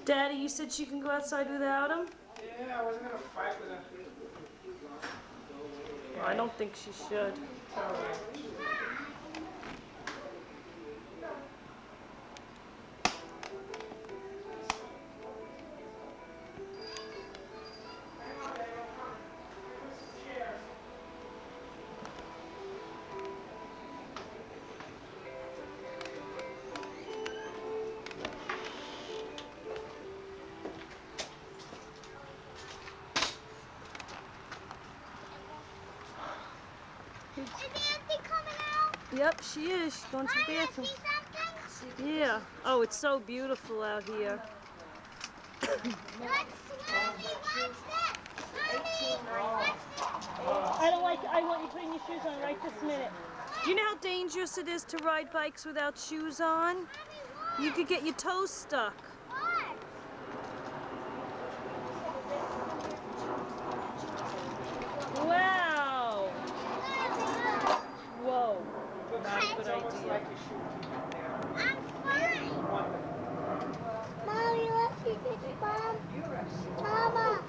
Daddy, you said she can go outside without him? Yeah, I wasn't gonna fight with her. Well, I don't think she should. It's all right. Is Auntie coming out? Yep, she is. She's going to the bathroom. See something? Yeah. Oh, it's so beautiful out here. What's that? I want you putting your shoes on right this minute. Do you know how dangerous it is to ride bikes without shoes on? You could get your toes stuck. Wow. Whoa. Not a good idea. I'm fine. Mommy, let's see this, Mom. Mama.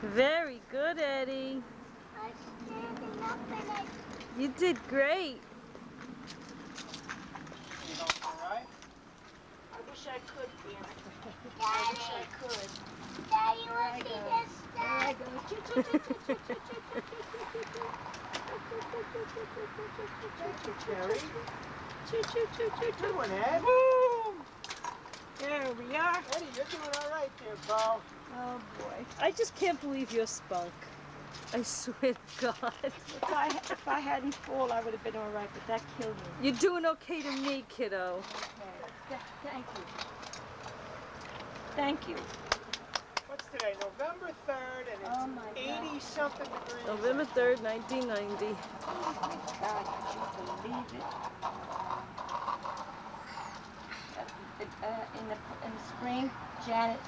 Very good, Eddie. I'm standing up and You did great. You know, all right? I wish I could, Fiona. I Daddy. wish I could. Daddy, let's see this stuff. Thank you, Keri. Choo, choo, choo, choo, choo. Good one, Ed. There we are. Eddie, you're doing all right there, Bo. Oh boy. I just can't believe your spunk. I swear to God. If I hadn't fallen, I would have been all right, but that killed me. You're doing okay to me, kiddo. Thank you. Thank you. What's today? November 3rd, and Oh my it's God. 80-something degrees. November 3rd, 1990. Oh my God, could you believe it? In the spring, Janet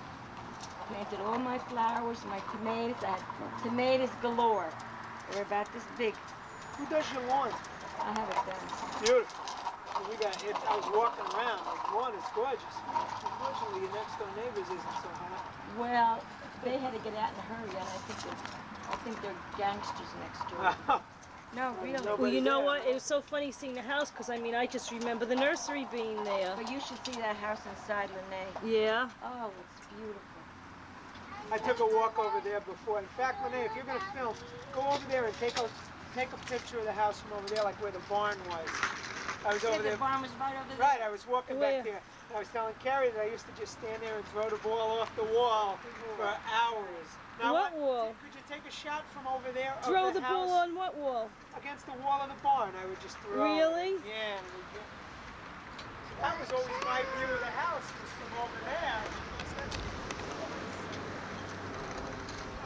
planted all my flowers, my tomatoes. I had tomatoes galore. They're about this big. Who does your lawn? I have it done. Beautiful. I was walking around. The lawn is gorgeous. Unfortunately, your next door neighbors isn't so happy. Well, they had to get out in a hurry, and I think they're gangsters next door. No, really. Well, you know what? It was so funny seeing the house because, I mean, I just remember the nursery being there. But you should see that house inside Lenae. Yeah. Oh, it's beautiful. I took a walk over there before. In fact, Lenae, if you're going to film, go over there and take a picture of the house from over there, like where the barn was. I was over The there. barn was right over there. Right, I was walking Where? back there. And I was telling Keri that I used to just stand there and throw the ball off the wall for hours. Now, What wall? Could you take a shot from over there? of Throw the house ball on what wall? against the wall of the barn. I would just throw. Really? Yeah. And it would get... So that was always my view of the house, was from over there. It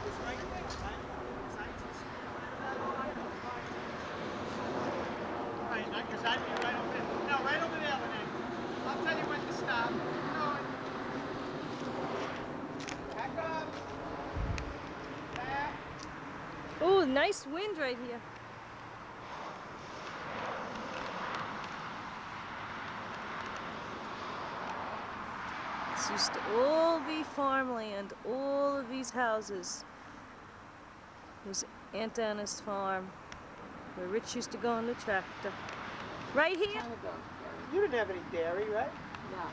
was right there. Right, because I'd be right over there. No, right over there, Lenae. I'll tell you when to stop. Back up. Back. Ooh, nice wind right here. This used to all be farmland, all of these houses. It was Aunt Anna's farm, where Rich used to go on the tractor. Right here? Time ago. You didn't have any dairy, right? No.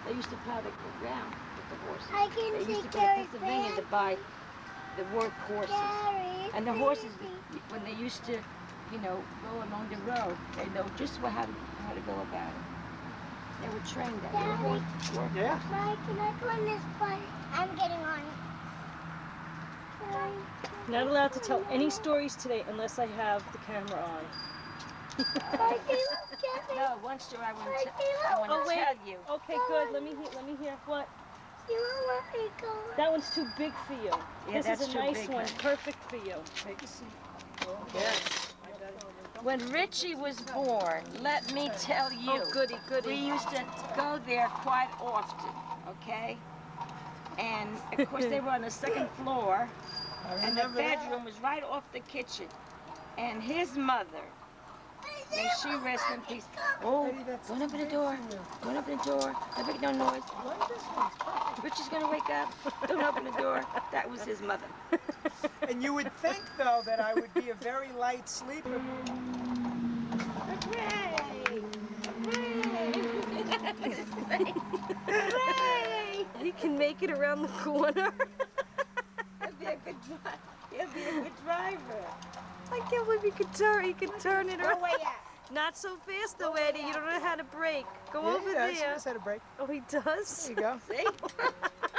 They used to plow the ground with the horses. I can They see used to go to Keri's Pennsylvania to band. buy the work horses. Keri, And the horses, when they used to, go along the road, they know just how to go about it. They were trained that Daddy. work. Yeah. Mike, can I go on this bike? I'm getting on. Not allowed to tell any stories today unless I have the camera on. No, one story I want to Oh, wait. tell you. Okay, good. Let me hear. What? You won't let me go. That one's too big for you. Yeah, This that's is a too nice big, one, huh? perfect for you. Take a seat. Yes. When Richie was born, let me tell you. Oh, goody, goody. We used to go there quite often, okay? And of course they were on the second floor, and the bedroom was right off the kitchen. And his mother May she rest in peace. Oh, Eddie, that's don't too open the big door. for you. Don't open the door. Don't make no noise. What? This one's perfect. Rich is gonna wake up. Don't open the door. That was his mother. And you would think, though, that I would be a very light sleeper. Hooray! Hooray! Hooray! He can make it around the corner. He'll be a good driver. He'll be a good driver. I can't believe he could turn. He could turn it Go around. away at. Not so fast though, Eddie. You don't know how to brake. Go over Yeah, he there. knows how to brake. Oh, he does. There you go. See?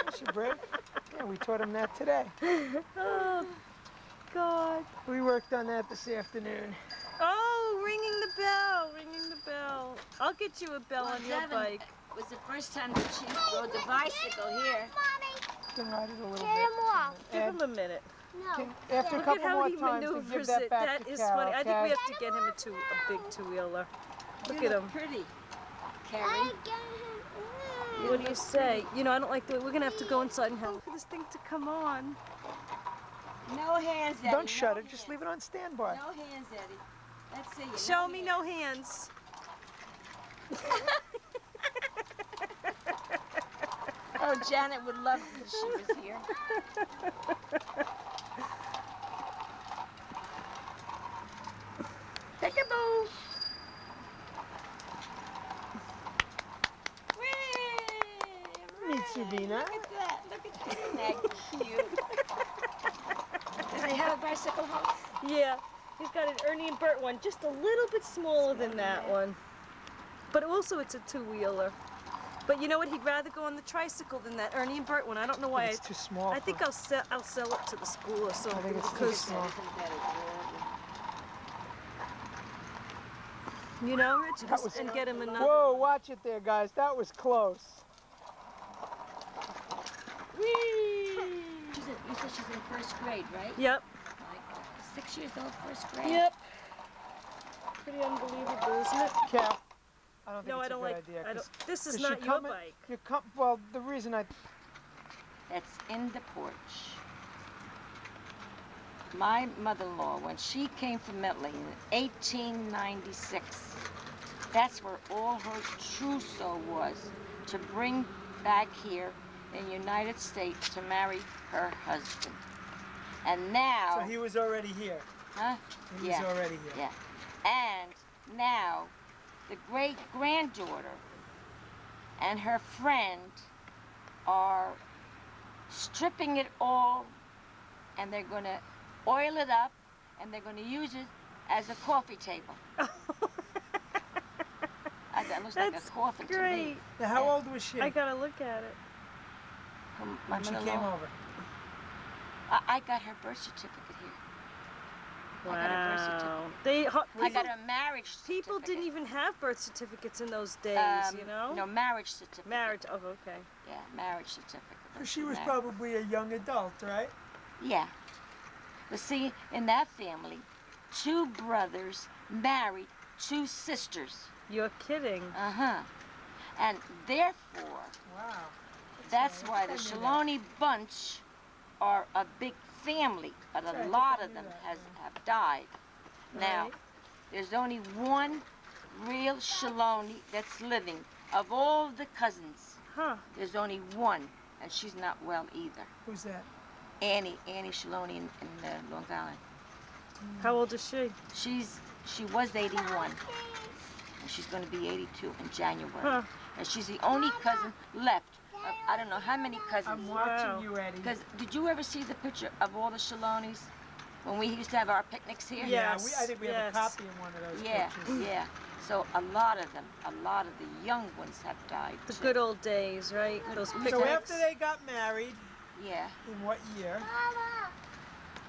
There's your brake. Yeah, we taught him that today. Oh, God. We worked on that this afternoon. Oh, ringing the bell. Ringing the bell. I'll get you a bell on your Devin, bike. it was the first time that she rode the bicycle here. Mommy, You can ride it a little get him bit. off. Give Ed, him a minute. No. after a Look at couple how more he times to give maneuvers that it. back That to is Carol, funny. I think we okay? have to get him a big two-wheeler. Look You at look him. pretty, Keri. I get him. What do you say? You know, I don't like the way. We're gonna have to go inside and help for this thing to come on. No hands, Eddie. Don't shut no it. Just hands. leave it on standby. No hands, Eddie. Let's see you. Show me no hands. Oh, Janet would love if she was here. Peekaboo! Meet Sabina. Look at that. Look at that. Isn't that cute? Does he have a bicycle home? Yeah, he's got an Ernie and Bert one, just a little bit smaller than that one. But also it's a two-wheeler. But you know what? He'd rather go on the tricycle than that Ernie and Bert one. I don't know why. It's too small. I think I'll sell it to the school or something it's too because small. you know, Rich, That was- and get him another. Whoa, watch it there, guys. That was close. Whee! You said she's in first grade, right? Yep. Like 6 years old, first grade? Yep. Pretty unbelievable, isn't it? Cap. I don't think No, it's I don't a good like. idea. I don't. 'cause This is you're not your coming- bike. Well, the reason I That's in the porch. My mother-in-law, when she came from Italy in 1896, that's where all her trousseau was, to bring back here in the United States to marry her husband. And now, So he was already here. huh? He Yeah. was already here. Yeah. And now, the great-granddaughter and her friend are stripping it all, and they're going to oil it up, and they're going to use it as a coffee table. That looks like a That's coffin to me. great. Now, how old was she I gotta look at it. My when she mother-in-law. came over? I got her birth certificate here. I got a birth Wow. certificate. I got a marriage certificate. People didn't even have birth certificates in those days, you know? No, marriage certificate. Marriage. Oh, okay. Yeah, marriage certificate. So she was Marriage. probably a young adult, right? Yeah. But see, in that family, 2 brothers married 2 sisters. You're kidding. Uh-huh. And therefore, Wow. that's nice. why I the knew that. Shaloni bunch are a big family, but Right, a lot I of knew them that, have died. Now, Right. there's only one real Shaloni that's living. Of all the cousins, Huh. there's only one, and she's not well either. Who's that? Annie Shaloni in Long Island. How old is she? She was 81, and she's going to be 82 in January. Huh. And she's the only cousin left. I don't know how many I'm cousins. watching Wow. you, Eddie. Because did you ever see the picture of all the Shalonis when we used to have our picnics here? Yeah. Yeah, I think we have a Yes. copy of one of those Yeah, pictures. yeah. So a lot of them, a lot of the young ones have died. The too. good old days, right? Those So picnics. So after they got married, Yeah. in what year? Mama,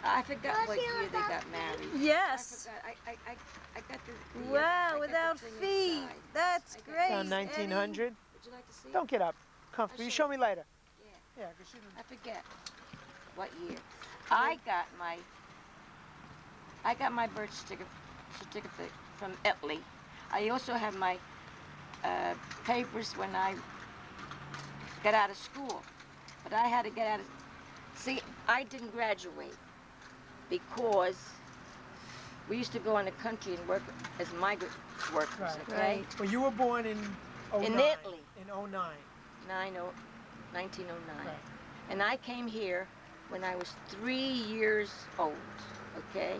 I forgot what year they got married. Yes. I forgot. I got the I Wow, got without the thing feet. inside. That's I got- great. Around 1900. Would you like to see? Don't get up. Comfortable. You I'll show show me later. Yeah. Yeah, because she didn't. I forget what year. I got my birth certificate from Italy. I also have my papers when I got out of school. But I had to get out of... See, I didn't graduate because we used to go in the country and work as migrant workers, Right. okay? Right. Well, you were born in 09. In Italy. In 09. 1909. Right. And I came here when I was 3 years old, okay?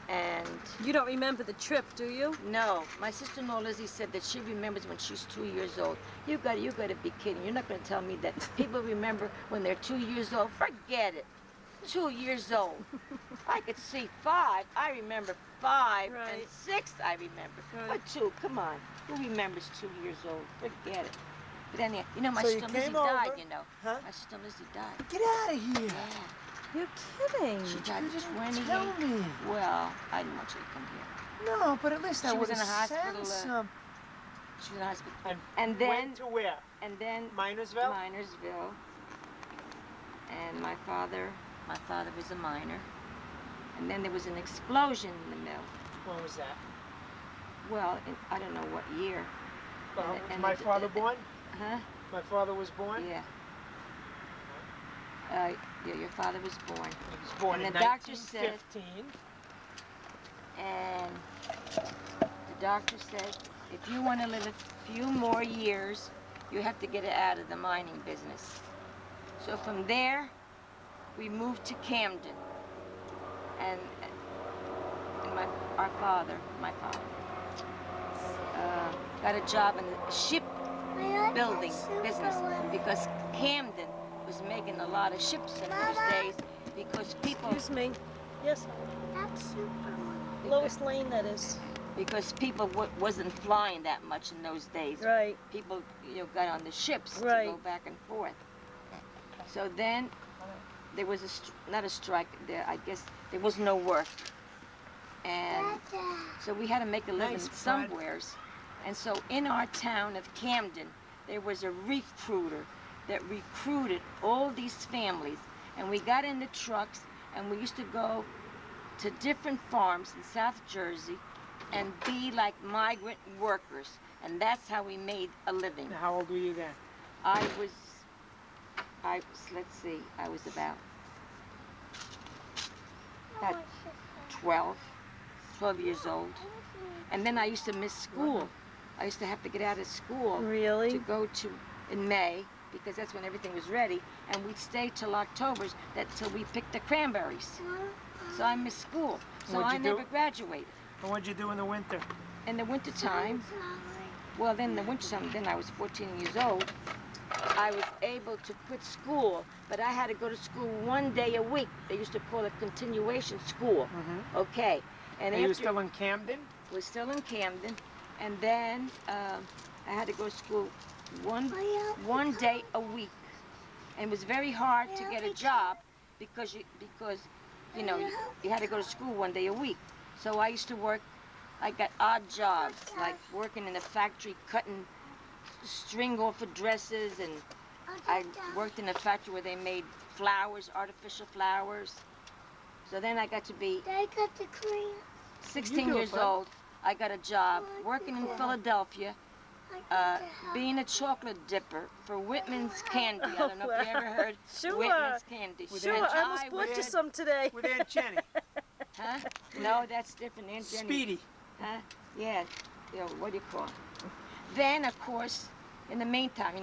And You don't remember the trip, do you? no, my sister-in-law Lizzie said that she remembers when she's 2 years old. You gotta be kidding. You're not gonna tell me that people remember when they're 2 years old. Forget it. 2 years old. I could see 5. I remember 5 and Right. 6. I remember. Right. But 2, come on. Who remembers 2 years old? Forget it. But anyhow, you know, my So you sister Lizzie came died. over- You know, Huh? my sister Lizzie died. Get out of here. Yeah, You're kidding. she died You at didn't 28. tell me. Well, I didn't want you to come here. No, but at least I She would was in have the hospital, sent some. She was in the hospital. And, And then, went to where? Minersville? Minersville. And my father was a miner. And then there was an explosion in the mill. When was that? Well, I don't know what year. Was and my it- father born? Huh? My father was born? Yeah. Yeah, your father was born. He was born And in the doctor said- 1915. And the doctor said, if you want to live a few more years, you have to get out of the mining business. So from there, we moved to Camden. And my father, got a job in the shipbuilding business because Camden was making a lot of ships in those days because people Excuse me. Yes, That's Superman. Lois Lane, that is. because people wasn't flying that much in those days. Right. People, got on the ships to Right. go back and forth. So then there was not a strike. I guess there was no work, and so we had to make a living Nice, bud. somewheres. And so in our town of Camden, there was a recruiter that recruited all these families, and we got in the trucks and we used to go to different farms in South Jersey and be like migrant workers, and that's how we made a living. Now, how old were you then? I was, let's see, I was about 12 years old. And then I used to miss school. I used to have to get out of school Really? to go to, in May, because that's when everything was ready, and we'd stay till October's, till we picked the cranberries. So I missed school. So What'd I you never do? graduated. And what'd you do in the winter? In the wintertime, well, then the wintertime, then I was 14 years old, I was able to quit school, but I had to go to school 1 day a week. They used to call it continuation school. Mm-hmm. Okay. And And you were after still in Camden? was still in Camden, and then I had to go to school one day a week. And it was very hard to get a job because you had to go to school 1 day a week. So I used to work. I got odd jobs, like working in a factory cutting string off of dresses, and I worked in a factory where they made flowers, artificial flowers. So then I got to be They got the cream. 16 do it, years bud. old. I got a job working in Philadelphia, being a chocolate dipper for Whitman's Candy. I don't know if you ever heard Sure. Whitman's Candy. Sure, And I almost bought you would- some today. With Aunt Jenny. Huh? No, that's different. Aunt Jenny. Speedy. Huh? Yeah. What do you call it? Then, of course, in the meantime,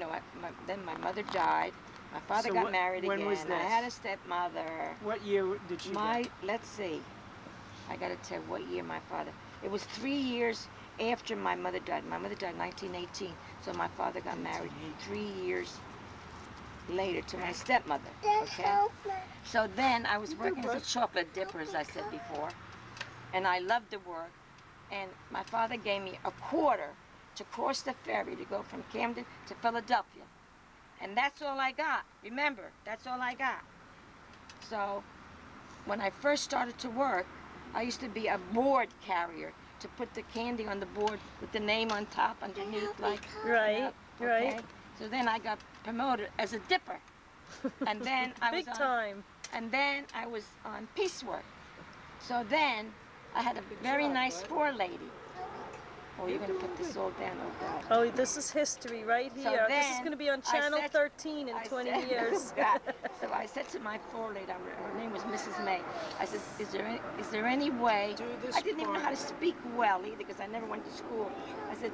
then my mother died. My father So got married when again. was I this? had a stepmother. What year did she die? Let's see. I gotta tell what year my father. It was 3 years after my mother died. My mother died in 1918, so my father got married 3 years later to my stepmother. Okay. So then I was working as a chocolate dipper, as I said before, and I loved the work. And my father gave me a quarter to cross the ferry to go from Camden to Philadelphia, and that's all I got. Remember, that's all I got. So when I first started to work, I used to be a board carrier to put the candy on the board with the name on top underneath, like Right, right. okay? So then I got promoted as a dipper, and then I Big was on, time. and then I was on piecework. So then I had a very job, nice bud. forelady Oh, you're going to put this all down, oh God. Oh, this is history right So here. This is then going to be on I Channel said- 13 in 20 years. God. So I said to my floor lady, her name was Mrs. May, I said, is there any way, Do this I didn't even know part. how to speak well either because I never went to school. I said,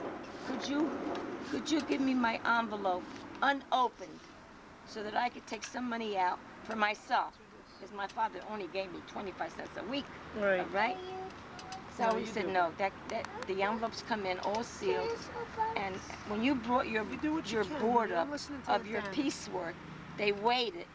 could you give me my envelope unopened so that I could take some money out for myself? Because my father only gave me 25 cents a week, Right. right? So No, he you said, do. no, that the envelopes come in all sealed, and when you brought your You do what you can, board honey. I'm up listening to of the your band. piecework, they weighed it,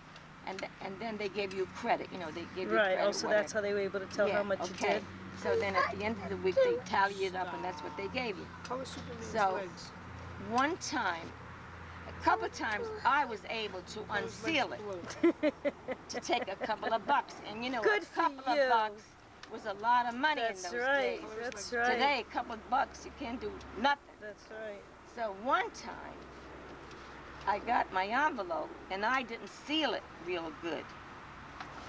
and then they gave you credit. You know, they gave you Right. credit. Oh, so that's how they were able to tell how much you okay. did. So then at the end of the week, they tally it up, and that's what they gave you. Color Superman's So- legs. One time, a couple of times, I was able to Those unseal legs it blue. to take a couple of bucks, and you know, Good a for couple you. of bucks was a lot of money That's in those right. days. That's right. Today, a couple of bucks, you can't do nothing. That's right. So one time, I got my envelope, and I didn't seal it real good.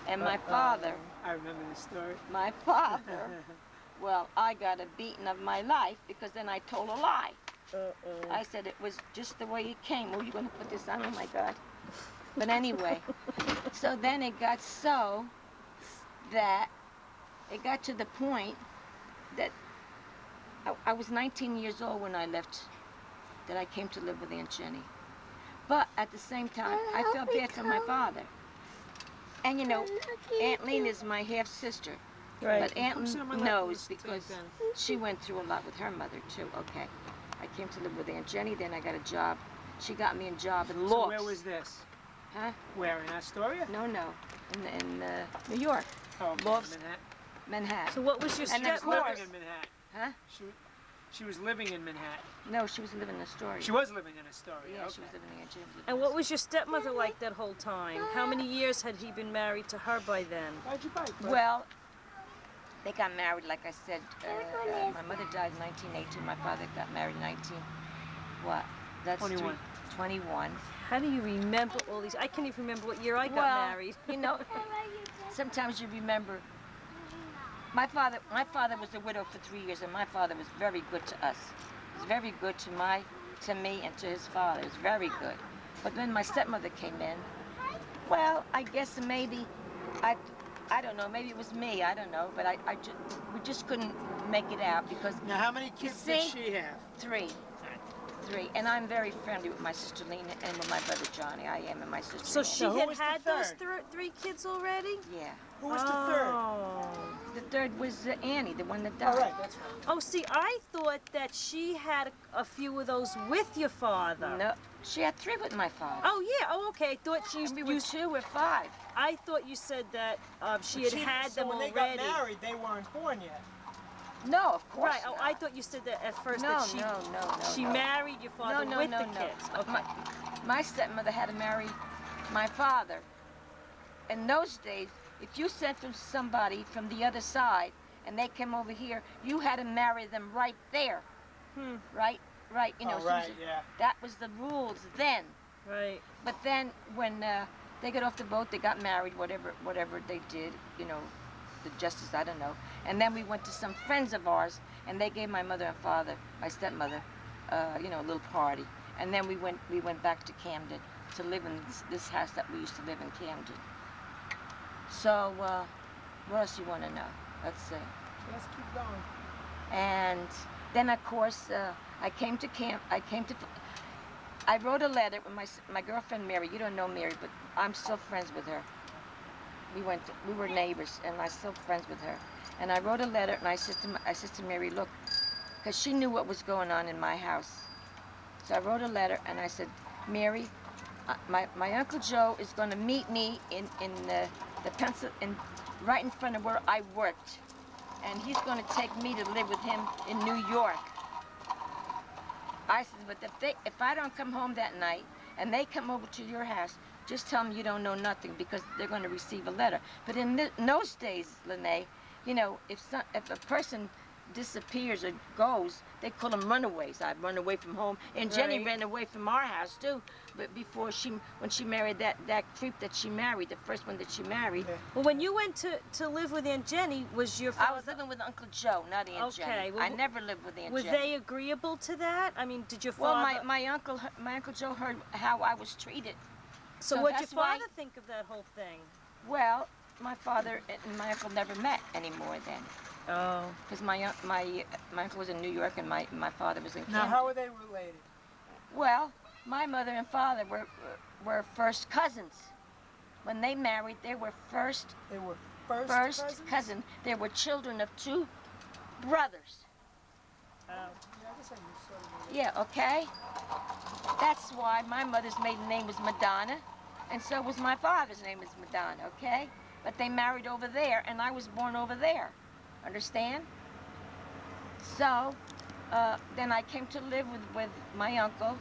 And my father, I remember this story. well, I got a beating of my life because then I told a lie. Uh-oh. I said it was just the way it came. Oh, you're going to put this on? Oh, my God. But anyway, so then it got so that it got to the point that I was 19 years old when I left, that I came to live with Aunt Jenny. But at the same time, I felt bad for my father. And you know, Aunt Lena is my half-sister. Right. But Aunt Come sit on my lap, knows Miss because Tan. she went through a lot with her mother, too. Okay. I came to live with Aunt Jenny, then I got a job. She got me a job in So Lofts. where was this? Huh? Where, in Astoria? No, in New York, Oh, okay, Lofts. Manhattan. Manhattan. So what was your And of She was course- living in Manhattan. Huh? She was living in Manhattan. No, she was living in Astoria. She was living in Astoria. Yeah, okay. she was living in Aunt Jenny's. And what was your stepmother like that whole time? How many years had he been married to her by then? Ride your bike, bud. Well, they got married, like I said. My mother died in 1918. My father got married in 19. What? That's 21. 21. How do you remember all these? I can't even remember what year I got Well, married. you know, sometimes you remember. My father was a widow for 3 years, and my father was very good to us. He was very good to me and to his father. He was very good. But then my stepmother came in. Well, I guess maybe, I don't know, maybe it was me, I don't know, but we just couldn't make it out because Now, how many kids did see? she have? three. And I'm very friendly with my sister Lena and with my brother Johnny. I am, and my sister. So Lena. she So who had was the had those third? three kids already? Yeah. Who was the third? Oh. The third was Annie, the one that died. All right, that's right. Oh, see, I thought that she had a few of those with your father. No, she had three with my father. Oh, yeah. Oh, okay. I thought she And we were used. 2 or 5. I thought you said that she But had had so them when already. they got married, they weren't born yet. No, of course Right. Oh, not. I thought you said that at first. No, that she no. she married your father no, with no, the no. kids. Okay. My stepmother had to marry my father. In those days, if you sent from somebody from the other side and they came over here, you had to marry them right there. Right. You know. Oh, so right, yeah. That was the rules then. Right. But then when they got off the boat, they got married, whatever they did, you know, the justice, I don't know. And then we went to some friends of ours, and they gave my mother and father, my stepmother, you know, a little party. And then we went back to Camden to live in this house that we used to live in Camden. So what else you want to know? Let's see. Let's keep going. And then of course I wrote a letter with my girlfriend Mary. You don't know Mary, but I'm still friends with her. We were neighbors, and I'm still friends with her. And I wrote a letter, and I said to Mary, look, because she knew what was going on in my house. So I wrote a letter, and I said, Mary, my Uncle Joe is going to meet me in right in front of where I worked, and he's going to take me to live with him in New York. I said, but if I don't come home that night and they come over to your house, just tell them you don't know nothing because they're going to receive a letter. But in those days, Lenae, you know, if a person disappears or goes, they call them runaways. I've run away from home, and Jenny Right. ran away from our house too. But before when she married that creep that she married, the first one that she married, Yeah. Well, when you went to live with Aunt Jenny, was your father... I was living with Uncle Joe, not Aunt Okay, Jenny. well, I never lived with Aunt Was Jenny. they agreeable to that? I mean, did your Well, father... my uncle Joe heard how I was treated. So so what'd your that's why- father think of that whole thing? Well, my father and my uncle never met anymore then, Oh. because my uncle was in New York and my father was in Camden. Now, how are they related? Well, my mother and father were first cousins. When they married, they were first They were first cousin. They were children of two brothers. Oh. Yeah, I guess I knew sort of. Yeah, okay? That's why my mother's maiden name was Madonna, and so was my father's name is Madonna, okay? But they married over there, and I was born over there. Understand? So, then I came to live with my uncle,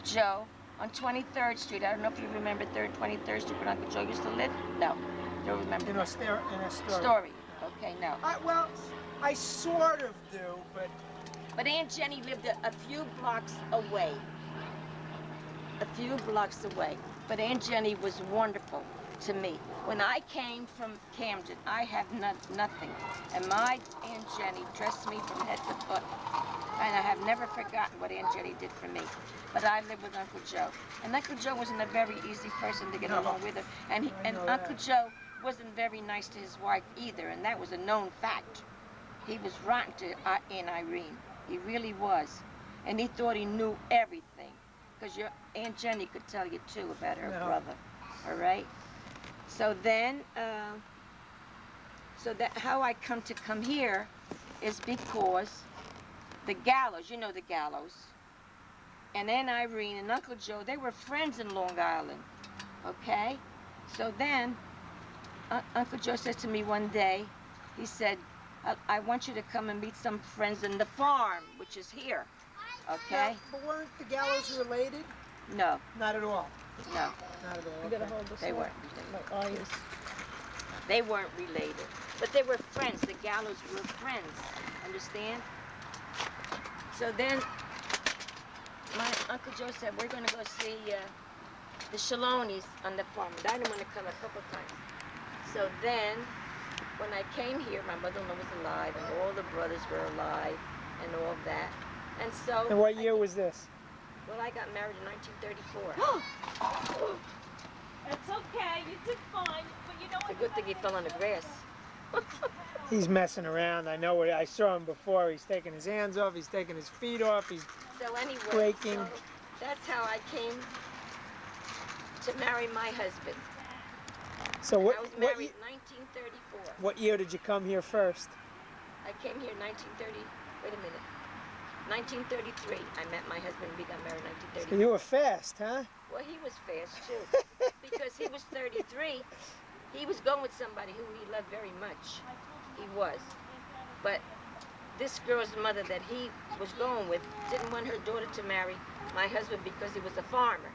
Joe, on 23rd Street. I don't know if you remember 23rd Street where Uncle Joe used to live? No, don't remember In that. a story. Story. Okay, no. Well, I sort of do, but But Aunt Jenny lived a few blocks away. A few blocks away. But Aunt Jenny was wonderful to me. When I came from Camden, I had nothing. And my Aunt Jenny dressed me from head to foot. And I have never forgotten what Aunt Jenny did for me. But I lived with Uncle Joe. And Uncle Joe wasn't a very easy person to get along with. And Uncle Joe wasn't very nice to his wife either. And that was a known fact. He was rotten to Aunt Irene. He really was. And he thought he knew everything. Because your Aunt Jenny could tell you too about her brother. All right? So then, how I come here is because the Gallows, you know the Gallows, and Aunt Irene and Uncle Joe, they were friends in Long Island, okay? So then, Uncle Joe says to me one day, he said, I want you to come and meet some friends in the farm, which is here, okay? But weren't the Gallows related? No, Not at all. no, Not at all. You gotta hold this they up. weren't. My eye is... They weren't related, but they were friends. The Gallows were friends, understand? So then, my Uncle Joe said, we're gonna go see the Shalonis on the farm. And I didn't want to come a couple times. So then, when I came here, my mother-in-law was alive, and all the brothers were alive, and all that. And so... And what year was this? Well, I got married in 1934. It's okay, you did fine, but you know It's a good thing he fell on the grass. He's messing around. I know it. I saw him before. He's taking his hands off. He's taking his feet off. He's So anyway, breaking. so that's how I came to marry my husband. So what? I was What, married in 1934. what year did you come here first? I came here in 1930. Wait a minute. 1933. I met my husband. We got married in 1933. You were fast, huh? Well, he was fast too, because he was 33. He was going with somebody who he loved very much. He was, but this girl's mother that he was going with didn't want her daughter to marry my husband because he was a farmer.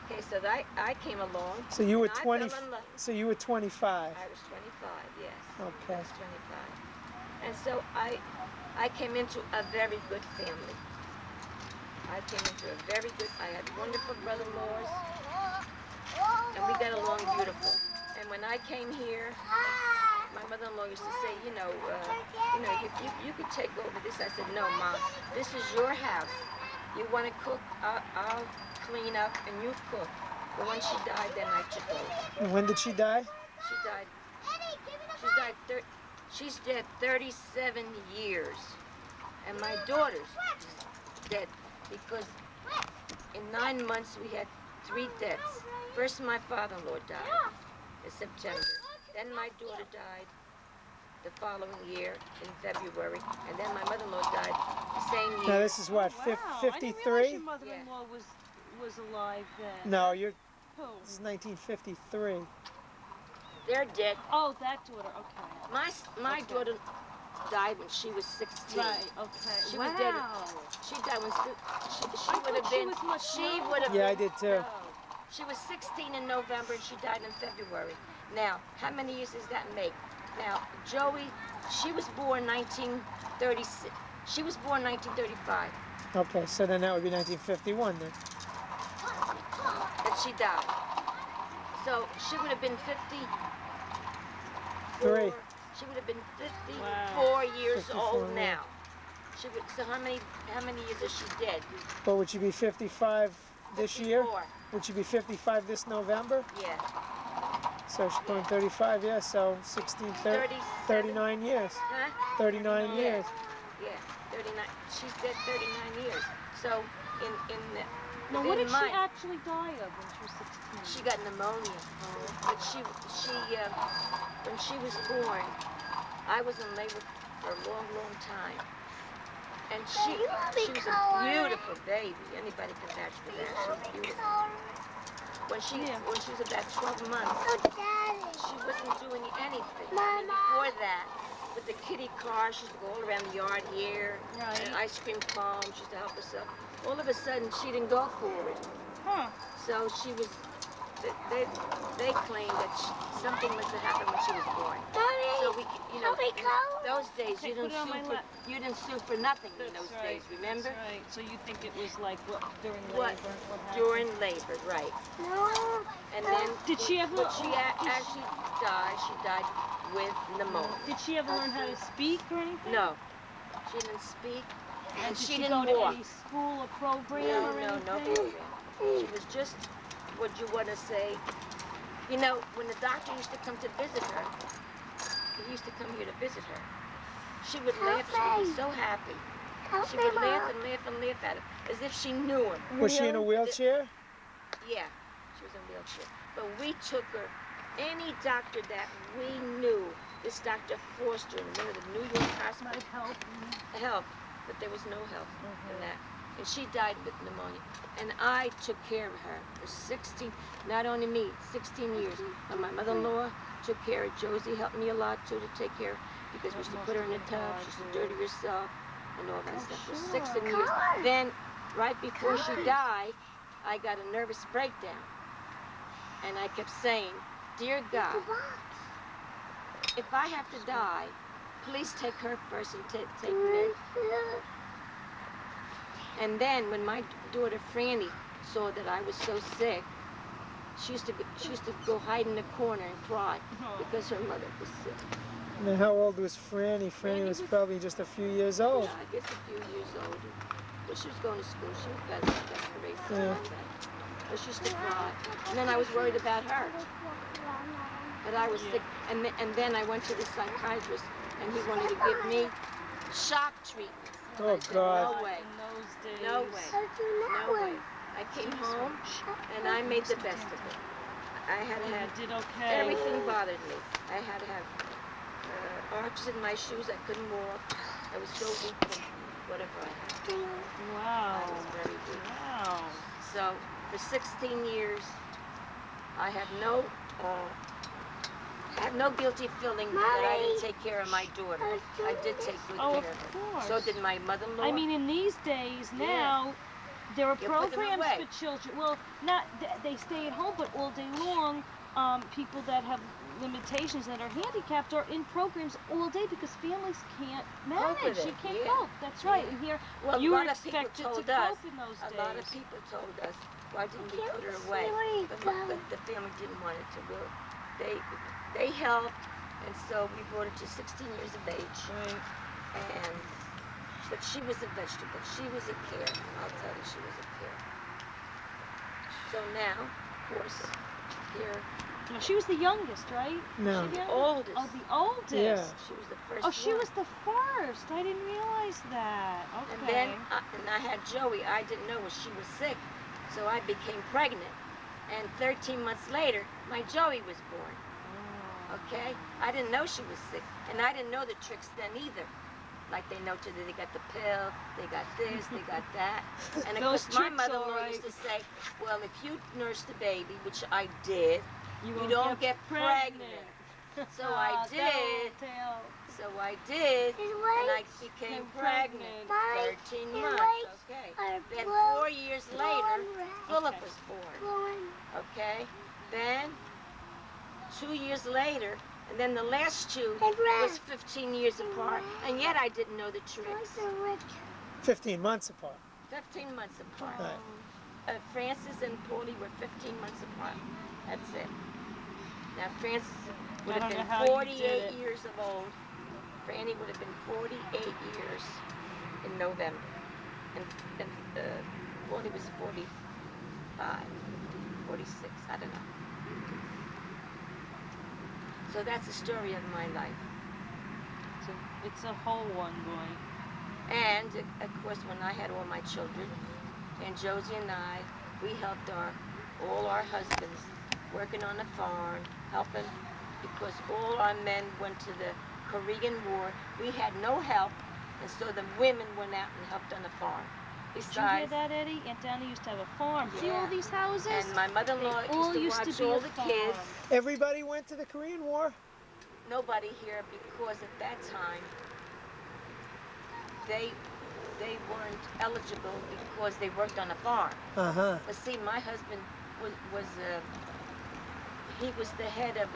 Okay, so I came along. So you were and I 20. fell in love. So you were 25. I was 25. Yes. Okay. I was 25. And so I came into a very good family. I came into a very good, I had wonderful brother-in-laws, and we got along beautiful. And when I came here, my mother-in-law used to say, you you could take over this. I said, no, Mom, this is your house. You want to cook, I'll clean up, and you cook. But when she died, then I took over. And when did she die? She's dead 37 years. And my daughter's dead because in 9 months we had 3 deaths. First my father-in-law died in September. Then my daughter died the following year in February. And then my mother-in-law died the same year. Now this is what, Wow, I didn't realize 53? your mother-in-law was alive then. No, Who? this is 1953. They're dead. Oh, that daughter, okay. My daughter died when she was 16. Right, okay. She wow. was dead. She died when she would have been. She would have. Yeah, I did too. No. She was 16 in November and she died in February. Now, how many years does that make? Now, Joey, she was born 1936. She was born 1935. Okay, so then that would be 1951 then. That she died. So she would have been 54. Three. She would have been 54 Wow. years 54, old yeah. now. She would. So how many years is she dead? But would she be 55 this year? 54. Would she be 55 this November? Yeah. So she's going 35, yeah, so 16, 39 years. Huh? 39 years. Yeah. 39. She's dead 39 years. So in the. Now, what within did she mine, actually die of when she was 16? She got pneumonia. But when she was born, I was in labor for a long, long time. And she was a beautiful baby. Anybody can vouch for that. She was beautiful. When she was about 12 months, she wasn't doing anything. And before that, with the kiddie car, she used to go all around the yard here, and ice cream palm, she used to help herself. All of a sudden, she didn't go forward. Huh. So she was, they claimed that something must have happened when she was born. So we, in those days, Okay, put it on my lap. you didn't sue for nothing in those That's right. days, remember? That's right. So you think it was like what during labor? What? happened? During labor, right. And then, Did she ever? but as she died, with pneumonia. Did she ever learn how to speak or anything? No, she didn't speak, and Did she she didn't go walk. to any school or program or No anything? program. She was just, what you want to say, you know, when the doctor used to come to visit her, he used to come here to visit her, she would laugh, she would be so happy. She would laugh and laugh and laugh at him, as if she knew him. Was she in a wheelchair? Yeah, she was in a wheelchair. But we took her, any doctor that we knew, this Dr. Forster in one of the New York hospitals, help, but there was no help in that. And she died with pneumonia. And I took care of her for 16, not only me, 16 years. And my mother-in-law took care of Josie, helped me a lot too to take care of, because we used to put her in the tub, she used to dirty herself and all that stuff for 16 years. Then, right before she died, I got a nervous breakdown. And I kept saying, dear God, if I have to die, please take her first and take me. And then when my daughter Franny saw that I was so sick, she used to go hide in the corner and cry because her mother was sick. Now, how old was Franny? Franny was probably just a few years old. Yeah, I guess a few years older. But she was going to school. She was best grade and all that. But she used to cry. And then I was worried about her. But I was sick. And then I went to the psychiatrist, and he wanted to give me shock treatment. Oh, God. No way. In those days. No way. No way. I came home, and I made the best of it. I had And had you did okay. everything bothered me. I had to have arches in my shoes. I couldn't walk. I was so weak from whatever I had. Wow. I was very weak. Wow. So for 16 years, I have no guilty feeling that I didn't take care of my daughter. I did take good care of her. course. So did my mother-in-law. I mean, in these days now, there are You put them programs away. for children. Well, not they stay at home, but all day long, people that have limitations that are handicapped are in programs all day because families can't Cope with manage. You it, can't yeah. cope. That's right. And here, Well, you a were lot of people expected to told us. cope in those days. A lot of people told us, why didn't we put her away? But the family didn't want it to. Well, they helped, and so we brought her to 16 years of age. Right. But she was a vegetable. She was a care. I'll tell you, she was a care. So now, of course, here, No, she was the youngest, right? No. She the oldest. Oh, the oldest. Yeah. She was the first Oh, she one. was the first. I didn't realize that. Okay. And then, and I had Joey. I didn't know she was sick, so I became pregnant. And 13 months later, my Joey was born. Okay? I didn't know she was sick, and I didn't know the tricks then either. Like they know today, they got the pill, they got this, they got that. And of Those course, my tricks, mother-in-law all right. used to say, well, if you nurse the baby, which I did, you won't don't get pregnant. So I did. So I did, and I became pregnant. 13 months, okay. Then 4 years later, Philip was born, okay. Then 2 years later, And then the last two Hey, Brad. was 15 years apart, and yet I didn't know the tricks. 15 months apart. 15 months apart. Right. Francis and Paulie were 15 months apart. That's it. Now Francis would have I don't know been how you did 48 it. years of old. Franny would have been 48 years in November. And Paulie was 45, 46, I don't know. So that's the story of my life. It's a whole one, boy. And of course, when I had all my children, and Josie and I, we helped all our husbands working on the farm, helping, because all our men went to the Korean War. We had no help, and so the women went out and helped on the farm. Did you hear Besides, that, Eddie? Aunt Dana used to have a farm. See all Yeah. these houses? and my mother-in-law They all used to used watch to be all a the farm. kids. Everybody went to the Korean War? Nobody here, because at that time they weren't eligible because they worked on a farm. Uh-huh. But see, my husband was he was the head of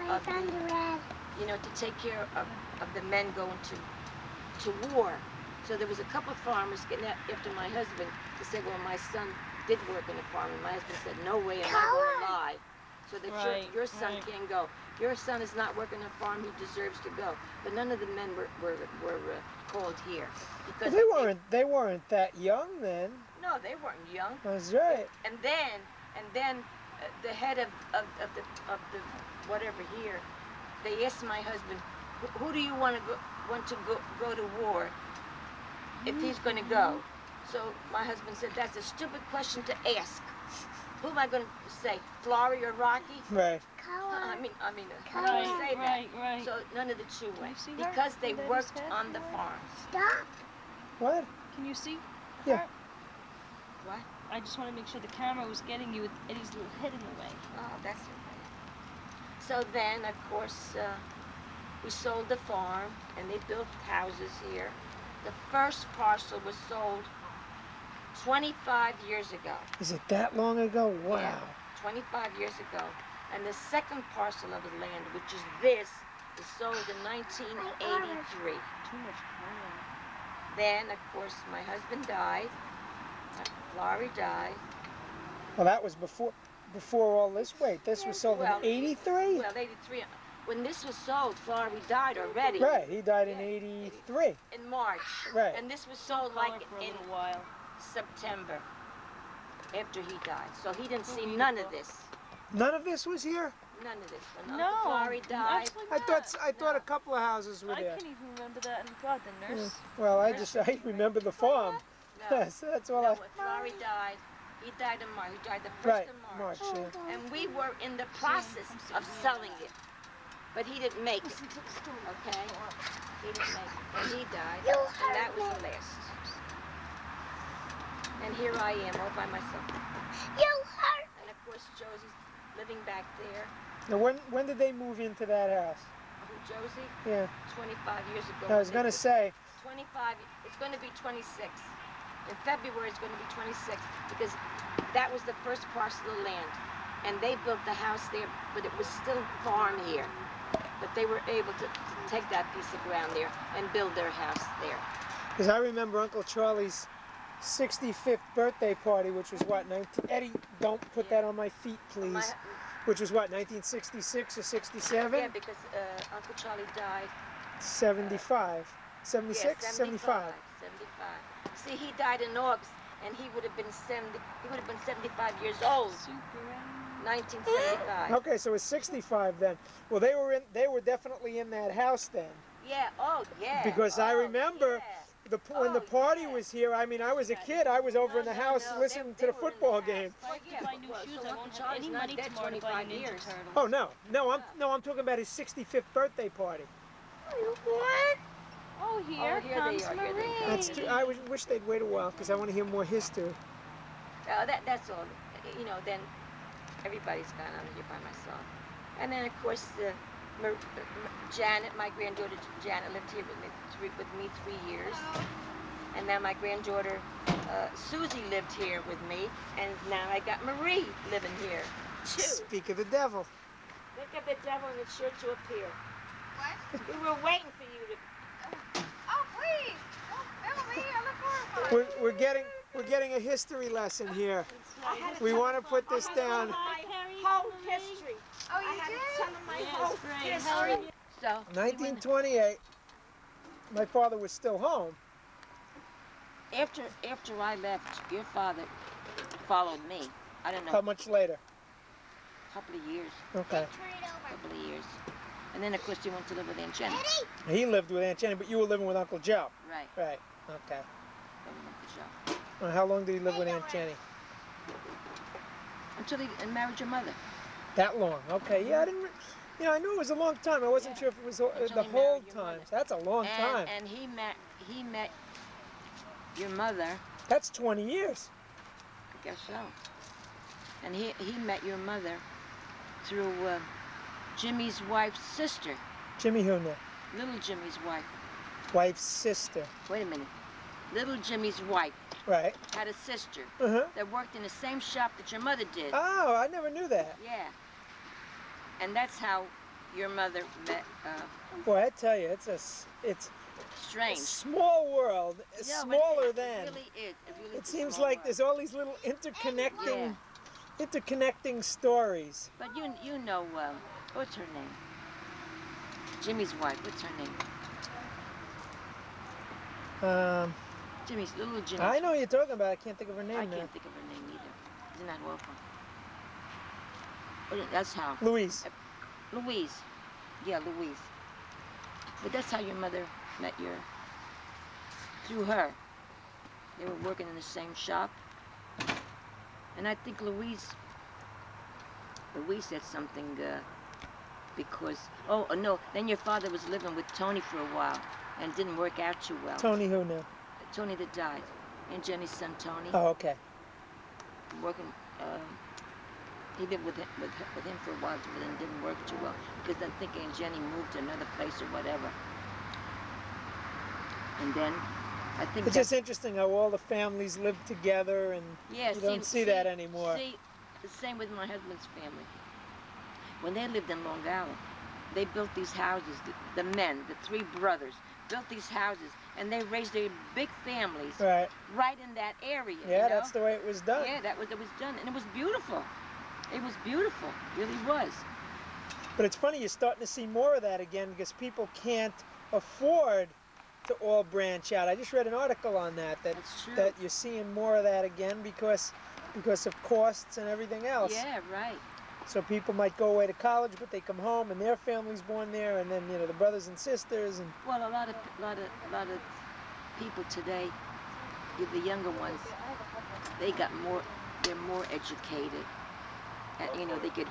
you know, to take care of the men going to war. So there was a couple of farmers getting after my husband to say, well, my son did work on a farm, and my husband said, no way am I going to lie. So that Right, your son right. can't go. Your son is not working on a farm, he deserves to go. But none of the men were called here. Well, Because they weren't that young then. no, they weren't young. That's right. And then the head of the whatever here, they asked my husband, who do you want to go to war if he's going to go? So my husband said, that's a stupid question to ask. Who am I going to say, Florrie or Rocky? Right. I mean, how do you say that? Right. So none of the two Can went you see her? because they On Daddy's worked head? on the farms. Stop. What? Can you see? Yeah. her? What? I just want to make sure the camera was getting you with Eddie's little head in the way. Oh, that's okay. So then, of course, we sold the farm, and they built houses here. The first parcel was sold 25 years ago. Is it that long ago? Wow. Yeah, 25 years ago. And the second parcel of the land, which is this, was sold in 1983. Too much color. Then, of course, my husband died. Florrie died. Well, that was before all this. Wait, this was sold Well, in 83? Well, 83. When this was sold, Florrie died already. Right, he died in Yeah. 83. In March. Right. And this was sold Color like for a in little while. September, after he died. So he didn't see none of this. None of this was here? None of this. When No, Uncle Florrie died, actually I not. thought a couple of houses were I there. can't even remember that. And God, the nurse. Well, I remember the farm. no. Yes, that's all No, I. when Florrie died, he died in March. He died the 1st Right, of March. March. Yeah. And we were in the process of selling it. But he didn't make it. Okay? He didn't make it. And he died. And that was the last. And here I am all by myself. You hurt. And of course Josie's living back there. Now, when did they move into that house? Who, Josie? Yeah, 25 years ago. I was when gonna they- say. 25, it's going to be 26. In February, it's going to be 26 because that was the first parcel of land. And they built the house there, but it was still farm here. But they were able to take that piece of ground there and build their house there. Because I remember Uncle Charlie's 65th birthday party, which was what, Eddie, don't put that on my feet, please. Which was what, 1966 or 67? Yeah, because Uncle Charlie died. 75. 76? Yeah, 75. 75. See, he died in August, and he would have been 75 years old. 1975. Okay, so it's 65 then. Well, they were definitely in that house then. Yeah. Oh, yeah. Because I Oh, remember yeah. when the Oh, party yeah. was here. I mean, I was a kid. I was over in the house No, listening they to the were in football house. game. Well, yeah, buy new well, shoes, so I Uncle won't have Charlie's any not money dead tomorrow to buy 25 Ninja years. Turtles. Oh no, I'm talking about his 65th birthday party. What? Oh, here here they comes are, here they Marie. come. That's too, I wish they'd wait a while because I want to hear more history. That's all. You know, then everybody's gone. I'm here by myself. And then, of course, Janet, my granddaughter Janet, lived here with me 3 years. And then my granddaughter Susie lived here with me. And now I got Marie living here, too. Speak of the devil. Look at the devil and it's sure to appear. We were waiting for you to. Oh, please. Don't film me. I look horrified. We're getting a history lesson here. I had to We tell want to put this down. my whole history. Oh, you I had did? to tell them my whole great. history. So, 1928. My father was still home. after I left, your father followed me. I don't know, How much later? a couple of years. Okay. Turn it over. Couple of years. And then, of course, you went to live with Aunt Jenny. He lived with Aunt Jenny, but you were living with Uncle Joe. Right. Right. Okay. Living with Uncle Joe. Well, how long did he live with Aunt Jenny? Until he married your mother. That long. Okay. Yeah, I didn't. I knew it was a long time. I wasn't Yeah. sure if it was Until the he whole married your time. mother. That's a long time. And he met your mother. That's 20 years. I guess so. And he met your mother through Jimmy's wife's sister. Jimmy who now? Little Jimmy's wife. Wife's sister. Wait a minute. Little Jimmy's wife Right. had a sister Uh-huh. that worked in the same shop that your mother did. Oh, I never knew that. Yeah. And that's how your mother met. Boy, I tell you, it's a Strange. small world. Yeah, but Smaller it than. really is. It really It is a seems small like world. there's all these little interconnecting stories. But you know, what's her name? Jimmy's wife. What's her name? Little Jimmy's. I know who you're talking about. I can't think of her name I now. can't think of her name either. Isn't that awful? But that's how. Louise. Louise. Yeah, Louise. But that's how your mother met through her. They were working in the same shop. And I think Louise said something because, no, then your father was living with Tony for a while and it didn't work out too well. Tony who now? Tony that died. And Jenny's son Tony. Oh, okay. Working, he lived with him for a while, but it didn't work too well because I think Aunt Jenny moved to another place or whatever. And then I think It's just interesting how all the families live together, and you don't see that anymore. See, the same with my husband's family. When they lived in Long Island, they built these houses. The men, the three brothers, built these houses, and they raised their big families Right. in that area. Yeah, you know? that's the way it was done. Yeah, it was done, and it was beautiful. It was beautiful, it really was. But it's funny, you're starting to see more of that again because people can't afford to all branch out. I just read an article on that That's true. that you're seeing more of that again because of costs and everything else. Yeah, right. So people might go away to college, but they come home and their family's born there, and then the brothers and sisters and. Well, a lot of people today, the younger ones, they're more educated, and they get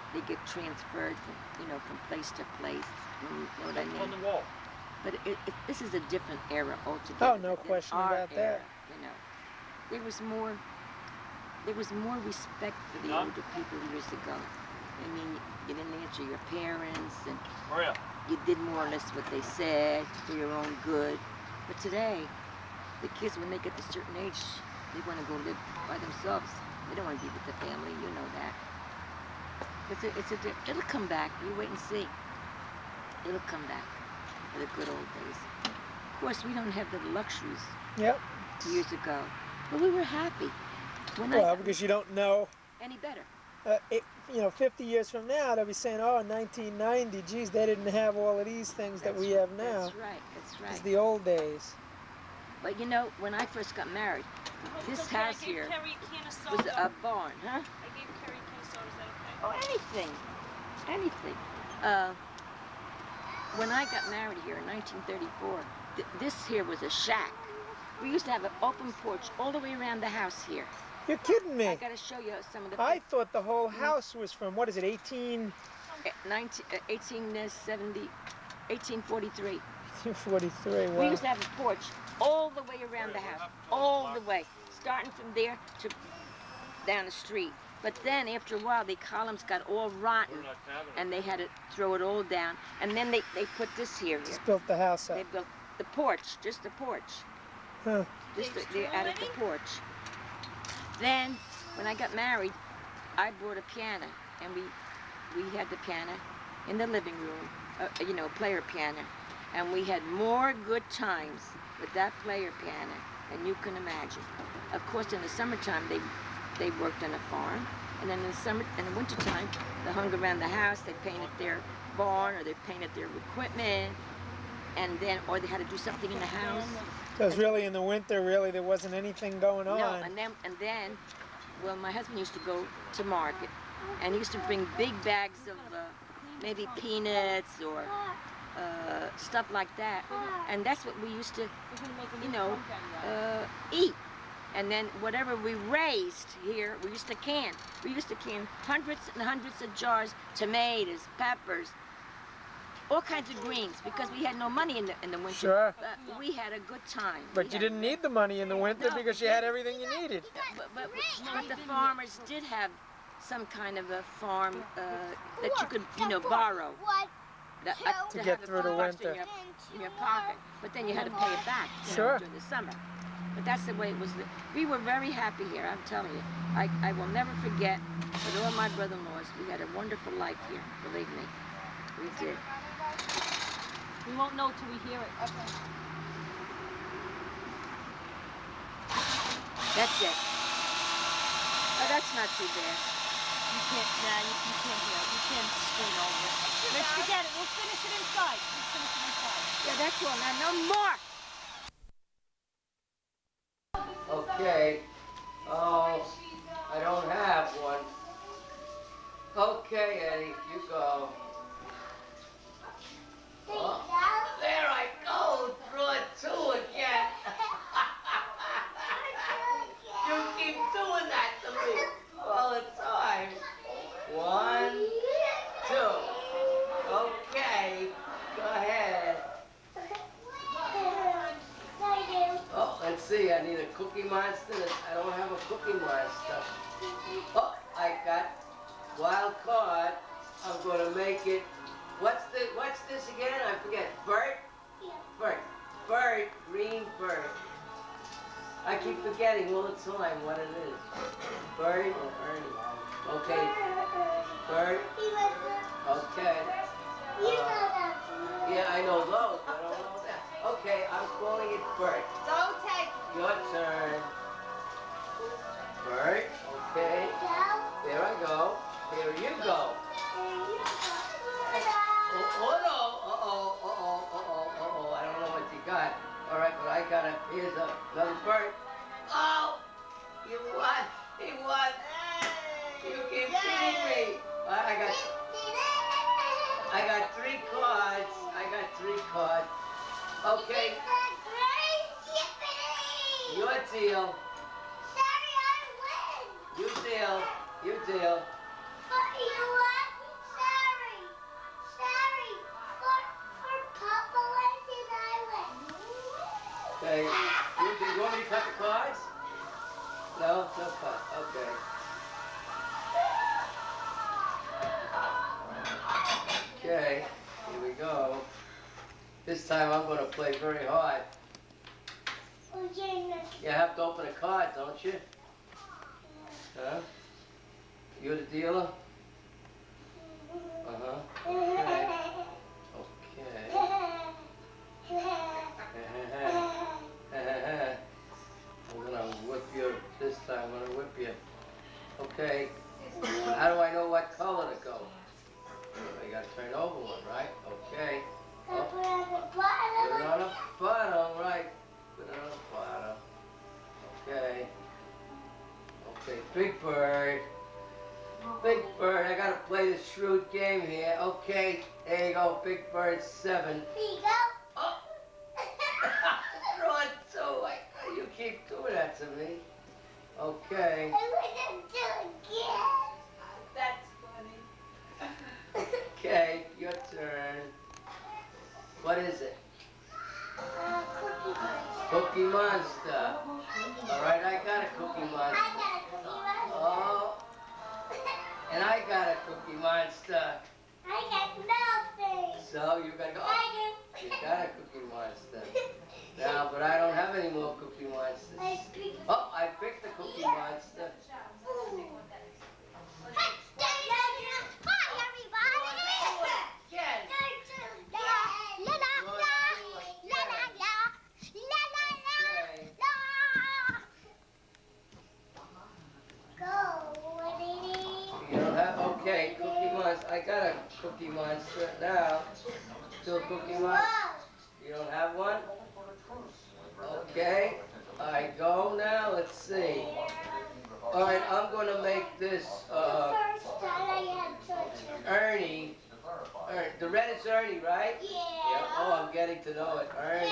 transferred from place to place. You know what I mean? On the wall. But this is a different era altogether. Oh, no than question our about that. era, there was more respect for the older people years ago. I mean, you didn't answer your parents, and Maria. you did more or less what they said for your own good. But today, the kids, when they get to a certain age, they want to go live by themselves. They don't want to be with the family. You know that. It'll come back. You wait and see. It'll come back. The good old days. Of course, we don't have the luxuries Yep. years ago, but we were happy. Well, because you don't know. Any better. 50 years from now, they'll be saying, "Oh, in 1990, geez, they didn't have all of these things that we have now." That's right. That's right. It's the old days. But when I first got married, this house here was a barn, huh? I gave Keri a can of soda, is that okay? Oh, anything. When I got married here in 1934, this here was a shack. We used to have an open porch all the way around the house here. You're kidding me. I got to show you some of the I thought the whole house was from, what is it, 1843. 1843, wow. We used to have a porch all the way around the house, all the way, starting from there to down the street. But then after a while, the columns got all rotten, and they had to throw it all down. And then they put this here. Just built the house up. They built the porch, just the porch. Huh. They added the porch. Then, when I got married, I bought a piano, and we had the piano in the living room, player piano, and we had more good times with that player piano than you can imagine. Of course, in the summertime, they worked on a farm, and then in the wintertime, they hung around the house. They painted their barn, or they painted their equipment, and then, or they had to do something in the house. Because really in the winter, really there wasn't anything going on. No, and then, well, my husband used to go to market, and he used to bring big bags of maybe peanuts or stuff like that, and that's what we used to, eat. And then whatever we raised here, we used to can. We used to can hundreds and hundreds of jars, tomatoes, peppers, all kinds of greens, because we had no money in the winter. Sure. But we had a good time. But you didn't need the money in the winter because you had everything you needed. But the farmers did have some kind of a farm that you could, borrow. To get through the winter. In your pocket. But then you had to pay it back Sure. during the summer. But that's the way it was. We were very happy here, I'm telling you. I will never forget, with all my brother-in-laws, we had a wonderful life here, believe me. We did. We won't know till we hear it. Okay. That's it. Oh, that's not too bad. You can't, you can't do that. You can't screen over it. Let's forget it. We'll finish it inside. Let's finish it inside. Yeah, that's all. Now, no more. Okay. Oh, I don't have one. Okay, Eddie, you go. Oh, there I go, draw two again. You keep doing that to me all the time. 1, 2. Okay, go ahead. Oh, let's see, I need a Cookie Monster. I don't have a Cookie Monster. Oh, I got wild card. I'm gonna make it. What's this again? I forget. Bert? Bert. Bert. Green Bert. I keep forgetting all the time what it is. Bert or Ernie? Okay. Bert. Okay. Yeah, I know those, but I don't know that. Okay, I'm calling it Bert. Don't take. Your turn. Bert. Okay. There I go. Here you go. Oh no! Uh-oh. I don't know what you got. All right, but I got here's another bird. Oh! You won! He won! You keep beating me! I got 3 cards. Okay. Your deal. Sorry, I win. You deal. But you what? Sorry. For Papa wins and I win. Okay. You want me to cut the cards? No cut. Okay. Okay. Here we go. This time I'm going to play very hard. You have to open a card, don't you? Huh? You're the dealer? Uh-huh. Okay. I'm gonna whip you this time. I'm gonna whip you. Okay. How do I know what color to go? I gotta turn over one, right? Okay. Oh. Put it on the bottom, right? Put it on the bottom. Okay. Okay, Big Bird. Big Bird, I gotta play this shrewd game here. Okay, there you go, Big Bird 7. Oh! Draw 2. You keep doing that to me. Okay. That's funny. Okay, your turn. What is it? Cookie Monster. All right, I got a Cookie Monster. Oh. And I got a Cookie Monster. I got nothing. So you gotta go. Oh, you got a Cookie Monster. Now, but I don't have any more Cookie Monsters. Oh, I picked the Cookie Monster. Hi, everybody. I got a Cookie Monster now. Still Cookie Monster? You don't have one? Okay. I go now. Let's see. All right, I'm gonna make this Ernie. The red is Ernie, right? Yeah. Oh, I'm getting to know it. Ernie.